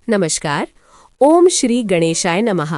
नमस्कार। ओम श्री गणेशाय नमः।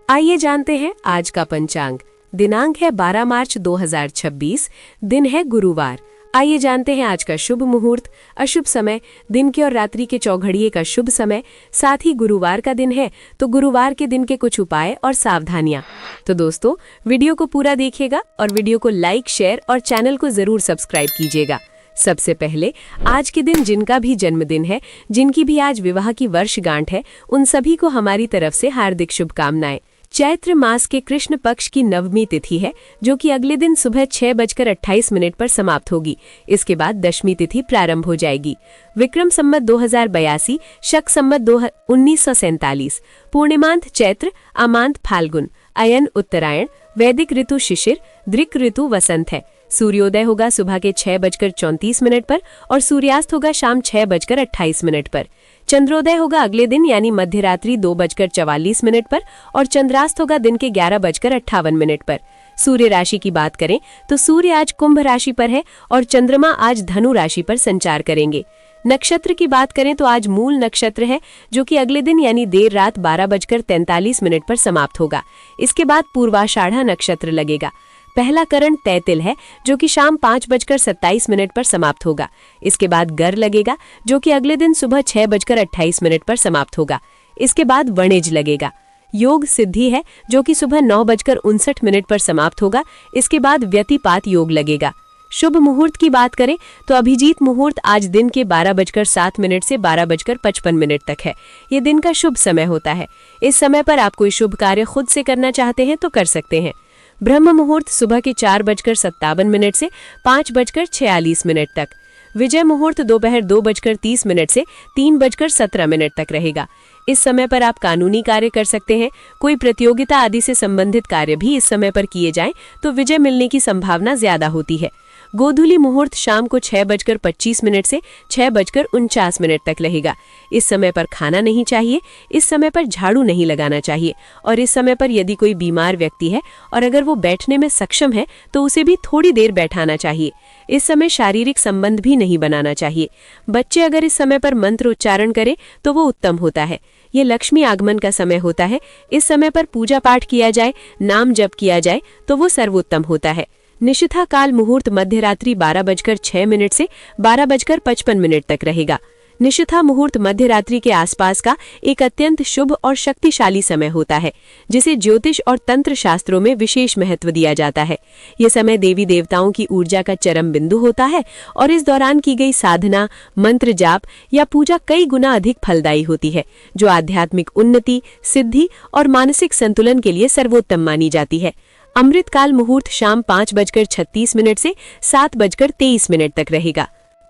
आइए जानते हैं आज का पंचांग। दिनांक है 12 मार्च 2026, दिन है गुरुवार। आइए जानते हैं आज का शुभ मुहूर्त, अशुभ समय, दिन के और रात्रि के चौघड़िए का शुभ समय। साथ ही गुरुवार का दिन है तो गुरुवार के दिन के कुछ उपाय और सावधानियां। तो दोस्तों, वीडियो को पूरा देखिएगा और वीडियो को लाइक, शेयर और चैनल को जरूर सब्सक्राइब कीजिएगा। सबसे पहले आज के दिन जिनका भी जन्मदिन है, जिनकी भी आज विवाह की वर्षगांठ है, उन सभी को हमारी तरफ से हार्दिक शुभकामनाएं। चैत्र मास के कृष्ण पक्ष की नवमी तिथि है, जो कि अगले दिन सुबह 6:28 पर समाप्त होगी। इसके बाद दशमी तिथि प्रारंभ हो जाएगी। विक्रम संवत 2082, शक संवत 1947, पूर्णिमांत चैत्र, अमांत फाल्गुन, अयन उत्तरायण, वैदिक ऋतु शिशिर, दृक ऋतु वसंत है। सूर्योदय होगा सुबह के 6:34 पर और सूर्यास्त होगा शाम 6:28 पर। चंद्रोदय होगा अगले दिन यानी मध्य रात्रि 2:44 पर और चंद्रास्त होगा दिन के 11:58 पर। सूर्य राशि की बात करें तो सूर्य आज कुंभ राशि पर है और चंद्रमा आज धनु राशि पर संचार करेंगे। नक्षत्र की बात करें तो आज मूल नक्षत्र है, जो कि अगले दिन यानी देर रात 12:43 पर समाप्त होगा। इसके बाद पूर्वाषाढ़ा नक्षत्र लगेगा। पहला करण तैतिल है, जो कि शाम 5:27 पर समाप्त होगा। इसके बाद गर लगेगा, जो कि अगले दिन सुबह 6:28 पर समाप्त होगा। इसके बाद वणिज लगेगा। योग सिद्धि है, जो कि सुबह 9:59 पर समाप्त होगा। इसके बाद व्यतिपात योग लगेगा। शुभ मुहूर्त की बात करें तो अभिजीत मुहूर्त आज दिन के 12:07 से 12:55 तक है। ये दिन का शुभ समय होता है। इस समय पर आप कोई शुभ कार्य खुद से करना चाहते हैं तो कर सकते हैं। ब्रह्म मुहूर्त सुबह के 4:57 से 5:46 तक। विजय मुहूर्त दोपहर 2:30 से 3:17 तक रहेगा। इस समय पर आप कानूनी कार्य कर सकते हैं। कोई प्रतियोगिता आदि से संबंधित कार्य भी इस समय पर किए जाएं तो विजय मिलने की संभावना ज्यादा होती है। गोधूली मुहूर्त शाम को 6:25 से 6:49 तक रहेगा। इस समय पर खाना नहीं चाहिए। इस समय पर झाड़ू नहीं लगाना चाहिए और इस समय पर यदि कोई बीमार व्यक्ति है और अगर वो बैठने में सक्षम है तो उसे भी थोड़ी देर बैठाना चाहिए। इस समय शारीरिक संबंध भी नहीं बनाना चाहिए। बच्चे अगर इस समय पर मंत्र उच्चारण करें तो वो उत्तम होता है। ये लक्ष्मी आगमन का समय होता है। इस समय पर पूजा पाठ किया जाए, नाम जप किया जाए तो वो सर्वोत्तम होता है। निशिथा काल मुहूर्त मध्य रात्रि 12:06 से 12:55 तक रहेगा। निशिथा मुहूर्त मध्य रात्रि के आसपास का एक अत्यंत शुभ और शक्तिशाली समय होता है, जिसे ज्योतिष और तंत्र शास्त्रों में विशेष महत्व दिया जाता है। यह समय देवी देवताओं की ऊर्जा का चरम बिंदु होता है और इस दौरान की गई साधना, मंत्र जाप या पूजा कई गुना अधिक फलदायी होती है, जो आध्यात्मिक उन्नति, सिद्धि और मानसिक संतुलन के लिए सर्वोत्तम मानी जाती है। अमृतकाल मुहूर्त शाम 5:36 से 7:23 तक रहेगा।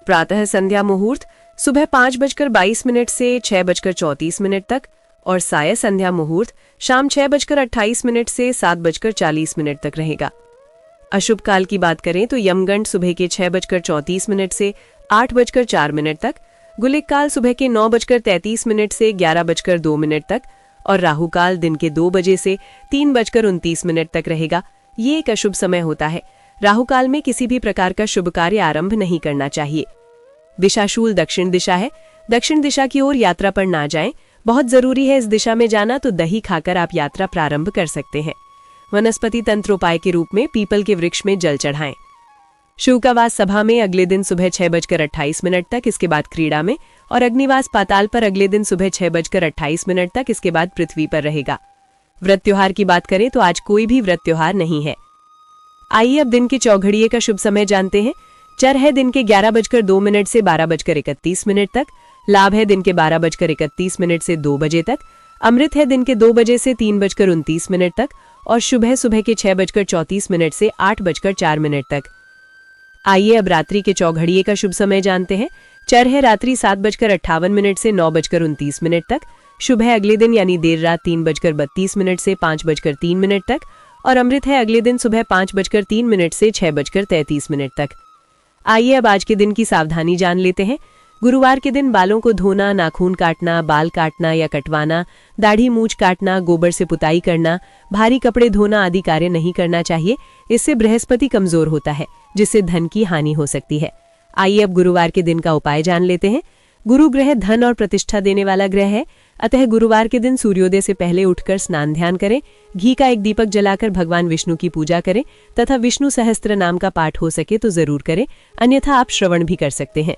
प्रातः संध्या मुहूर्त सुबह 5:22 से 6:34 तक और साय संध्या मुहूर्त शाम 6:28 से 7:40 तक रहेगा। अशुभ काल की बात करें तो यमगंड सुबह के 6:34 से 8:04 तक, गुलिक काल सुबह के 9:33 से 11:02 तक और राहु काल दिन के 2 बजे से 3:29 तक रहेगा। ये एक अशुभ समय होता है। राहु काल में किसी भी प्रकार का शुभ कार्य आरंभ नहीं करना चाहिए। दिशाशूल दक्षिण दिशा है। दक्षिण दिशा की ओर यात्रा पर ना जाएं। बहुत जरूरी है इस दिशा में जाना, तो दही खाकर आप यात्रा प्रारंभ कर सकते हैं। वनस्पति तंत्रोपाय के रूप में पीपल के वृक्ष में जल चढ़ाएं। शूकावास सभा में अगले दिन सुबह 6:28 तक, इसके बाद क्रीड़ा में, और अग्निवास पाताल पर अगले दिन सुबह 6:28 तक, इसके बाद पृथ्वी पर रहेगा। व्रत त्योहार की बात करें तो आज कोई भी व्रत त्योहार नहीं है। आइए अब दिन के चौघड़िए का शुभ समय जानते हैं। चर है दिन के 11:02 से 12:31 तक। लाभ है दिन के 12:31 से 2 बजे तक। अमृत है दिन के 2 बजे से 3:29 तक और शुभ है सुबह के 6:34 से 8:04 तक। आइए अब रात्रि के चौघड़िए का शुभ समय जानते हैं। चर है रात्रि 7:58 से 9:29 तक। शुभ है अगले दिन यानी देर रात 3:32 से 5:03 तक और अमृत है अगले दिन सुबह 5:03 से 6:33 तक। आइए अब आज के दिन की सावधानी जान लेते हैं। गुरुवार के दिन बालों को धोना, नाखून काटना, बाल काटना या कटवाना, दाढ़ी मूछ काटना, गोबर से पुताई करना, भारी कपड़े धोना आदि कार्य नहीं करना चाहिए। इससे बृहस्पति कमजोर होता है, जिससे धन की हानि हो सकती है। आइए अब गुरुवार के दिन का उपाय जान लेते हैं। गुरु ग्रह धन और प्रतिष्ठा देने वाला ग्रह है, अतः गुरुवार के दिन सूर्योदय से पहले उठकर स्नान ध्यान करें, घी का एक दीपक जलाकर भगवान विष्णु की पूजा करें तथा विष्णु सहस्त्र नाम का पाठ हो सके तो जरूर करें, अन्यथा आप श्रवण भी कर सकते हैं।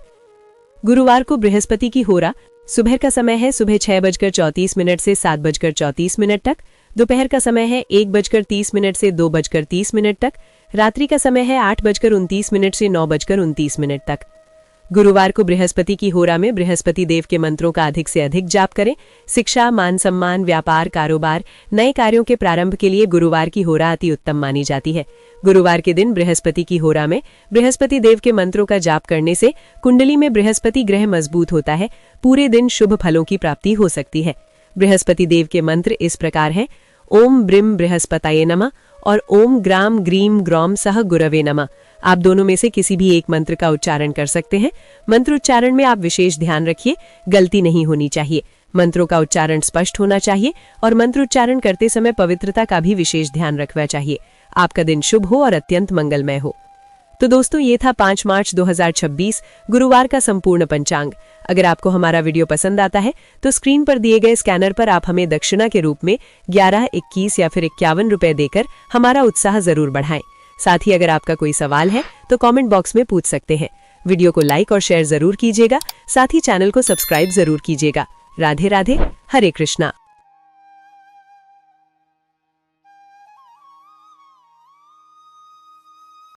गुरुवार को बृहस्पति की होरा सुबह का समय है सुबह 6:34 से 7:34 तक, दोपहर का समय है 1:30 से 2:30 तक, रात्रि का समय है 8:29 से 9:29 तक। गुरुवार को बृहस्पति की होरा में बृहस्पति देव के मंत्रों का अधिक से अधिक जाप करें। शिक्षा, मान सम्मान, व्यापार, कारोबार, नए कार्यों के प्रारंभ के लिए गुरुवार की होरा अति उत्तम मानी जाती है। गुरुवार के दिन बृहस्पति की होरा में बृहस्पति देव के मंत्रों का जाप करने से कुंडली में बृहस्पति ग्रह मजबूत होता है, पूरे दिन शुभ फलों की प्राप्ति हो सकती है। बृहस्पति देव के मंत्र इस प्रकार हैं: ओम ब्रिम बृहस्पताये नमः और ओम ग्राम ग्रीम ग्रौम सह गुरवे नमः। आप दोनों में से किसी भी एक मंत्र का उच्चारण कर सकते हैं। मंत्र उच्चारण में आप विशेष ध्यान रखिए, गलती नहीं होनी चाहिए। मंत्रों का उच्चारण स्पष्ट होना चाहिए और मंत्र उच्चारण करते समय पवित्रता का भी विशेष ध्यान रखना चाहिए। आपका दिन शुभ हो और अत्यंत मंगलमय हो। तो दोस्तों, ये था 5 मार्च 2026 गुरुवार का संपूर्ण पंचांग। अगर आपको हमारा वीडियो पसंद आता है तो स्क्रीन पर दिए गए स्कैनर पर आप हमें दक्षिणा के रूप में 11, 21 या फिर 51 रुपए देकर हमारा उत्साह जरूर बढ़ाएं। साथ ही अगर आपका कोई सवाल है तो कमेंट बॉक्स में पूछ सकते हैं। वीडियो को लाइक और शेयर जरूर कीजिएगा, साथ ही चैनल को सब्सक्राइब जरूर कीजिएगा। राधे राधे, हरे कृष्णा।